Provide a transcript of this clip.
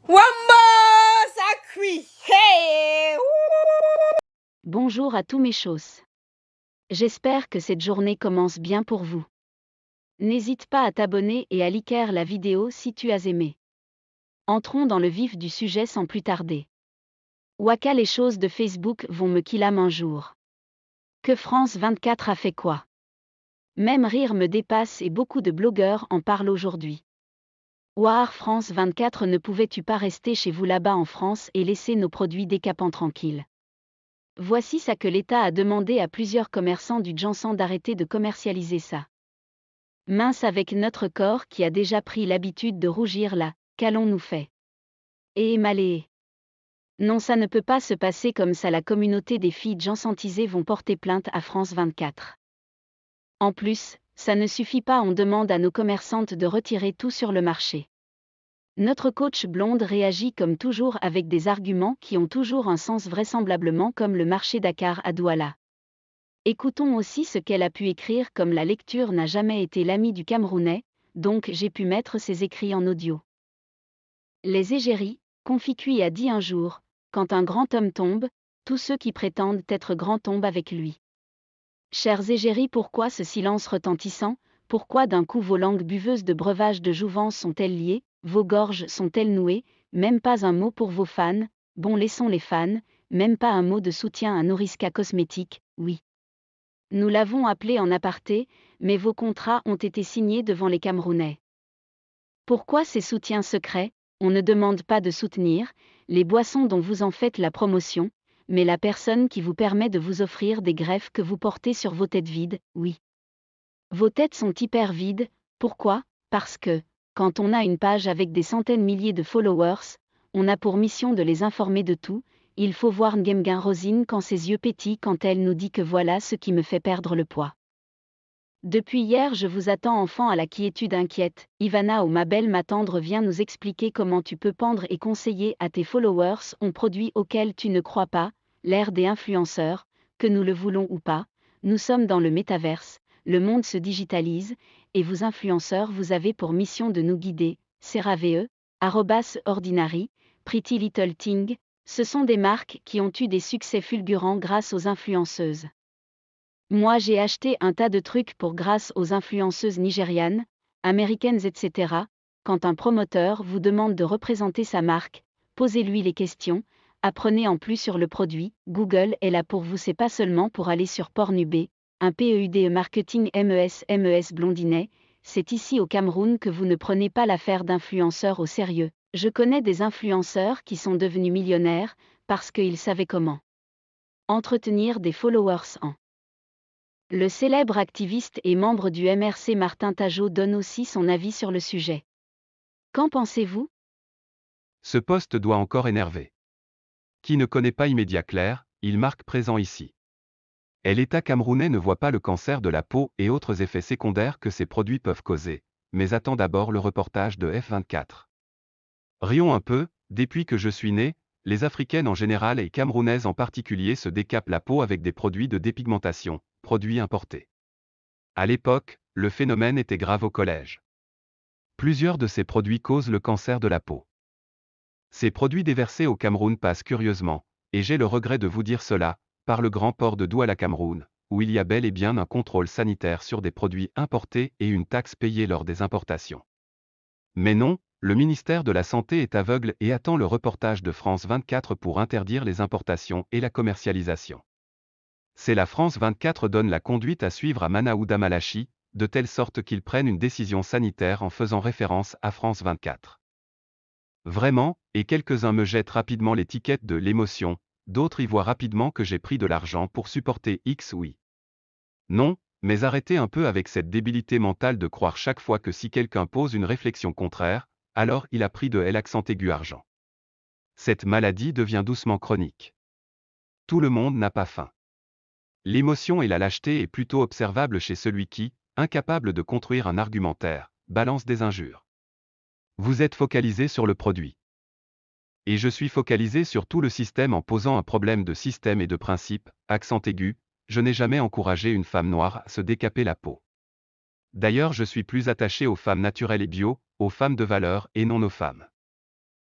Wamba, ça cuit. Hey! Bonjour à tous mes chos. J'espère que cette journée commence bien pour vous. N'hésite pas à t'abonner et à liker la vidéo si tu as aimé. Entrons dans le vif du sujet sans plus tarder. Waka, les choses de Facebook vont me killam un jour. Que France 24 a fait quoi? Même rire me dépasse et beaucoup de blogueurs en parlent aujourd'hui. Ouah, France 24, ne pouvais-tu pas rester chez vous là-bas en France et laisser nos produits décapants tranquilles? Voici ça que l'État a demandé à plusieurs commerçants du Janssen d'arrêter de commercialiser ça. Mince, avec notre corps qui a déjà pris l'habitude de rougir là, qu'allons-nous fait? Et Maléé. Non, ça ne peut pas se passer comme ça. La communauté des filles jansentisées vont porter plainte à France 24. En plus, ça ne suffit pas, on demande à nos commerçantes de retirer tout sur le marché. Notre coach blonde réagit comme toujours avec des arguments qui ont toujours un sens, vraisemblablement comme le marché Dakar à Douala. Écoutons aussi ce qu'elle a pu écrire, comme la lecture n'a jamais été l'amie du Camerounais, donc j'ai pu mettre ses écrits en audio. Les égéries, Conficuit a dit un jour, quand un grand homme tombe, tous ceux qui prétendent être grands tombent avec lui. Chers égéries, pourquoi ce silence retentissant? Pourquoi d'un coup vos langues buveuses de breuvage de jouvence sont-elles liées, vos gorges sont-elles nouées? Même pas un mot pour vos fans, bon, laissons les fans, même pas un mot de soutien à Noriska Cosmétique, oui. Nous l'avons appelé en aparté, mais vos contrats ont été signés devant les Camerounais. Pourquoi ces soutiens secrets? On ne demande pas de soutenir les boissons dont vous en faites la promotion, mais la personne qui vous permet de vous offrir des greffes que vous portez sur vos têtes vides, oui. Vos têtes sont hyper vides, pourquoi? Parce que, quand on a une page avec des centaines milliers de followers, on a pour mission de les informer de tout. Il faut voir Ngemgin Rosine quand ses yeux pétillent quand elle nous dit que voilà ce qui me fait perdre le poids. Depuis hier je vous attends, enfant à la quiétude inquiète. Ivana ou ma belle ma tendre, viens nous expliquer comment tu peux pendre et conseiller à tes followers un produit auquel tu ne crois pas, l'ère des influenceurs, que nous le voulons ou pas, nous sommes dans le métaverse, le monde se digitalise, et vous influenceurs vous avez pour mission de nous guider. CeraVe, @ordinary, Pretty Little Thing, ce sont des marques qui ont eu des succès fulgurants grâce aux influenceuses. Moi j'ai acheté un tas de trucs pour grâce aux influenceuses nigérianes, américaines, etc. Quand un promoteur vous demande de représenter sa marque, posez-lui les questions, apprenez en plus sur le produit. Google est là pour vous, c'est pas seulement pour aller sur Pornhub, un PEUDE marketing MES blondinet, c'est ici au Cameroun que vous ne prenez pas l'affaire d'influenceurs au sérieux. Je connais des influenceurs qui sont devenus millionnaires, parce qu'ils savaient comment entretenir des followers en. Le célèbre activiste et membre du MRC Martin Tajot donne aussi son avis sur le sujet. Qu'en pensez-vous? Ce poste doit encore énerver. Qui ne connaît pas Immédiat Clair, il marque présent ici. Et l'État camerounais ne voit pas le cancer de la peau et autres effets secondaires que ces produits peuvent causer, mais attend d'abord le reportage de F24. Rions un peu, depuis que je suis né, les Africaines en général et Camerounaises en particulier se décapent la peau avec des produits de dépigmentation, produits importés. À l'époque, le phénomène était grave au collège. Plusieurs de ces produits causent le cancer de la peau. Ces produits déversés au Cameroun passent curieusement, et j'ai le regret de vous dire cela, par le grand port de Douala Cameroun, où il y a bel et bien un contrôle sanitaire sur des produits importés et une taxe payée lors des importations. Mais non, le ministère de la Santé est aveugle et attend le reportage de France 24 pour interdire les importations et la commercialisation. C'est la France 24 donne la conduite à suivre à Manaouda Malachi, de telle sorte qu'ils prennent une décision sanitaire en faisant référence à France 24. Vraiment, et quelques-uns me jettent rapidement l'étiquette de l'émotion, d'autres y voient rapidement que j'ai pris de l'argent pour supporter X, oui. Non, mais arrêtez un peu avec cette débilité mentale de croire chaque fois que si quelqu'un pose une réflexion contraire, alors il a pris de l'accent aigu argent. Cette maladie devient doucement chronique. Tout le monde n'a pas faim. L'émotion et la lâcheté est plutôt observable chez celui qui, incapable de construire un argumentaire, balance des injures. Vous êtes focalisé sur le produit. Et je suis focalisé sur tout le système en posant un problème de système et de principe, accent aigu, je n'ai jamais encouragé une femme noire à se décaper la peau. D'ailleurs je suis plus attaché aux femmes naturelles et bio, aux femmes de valeur et non aux femmes.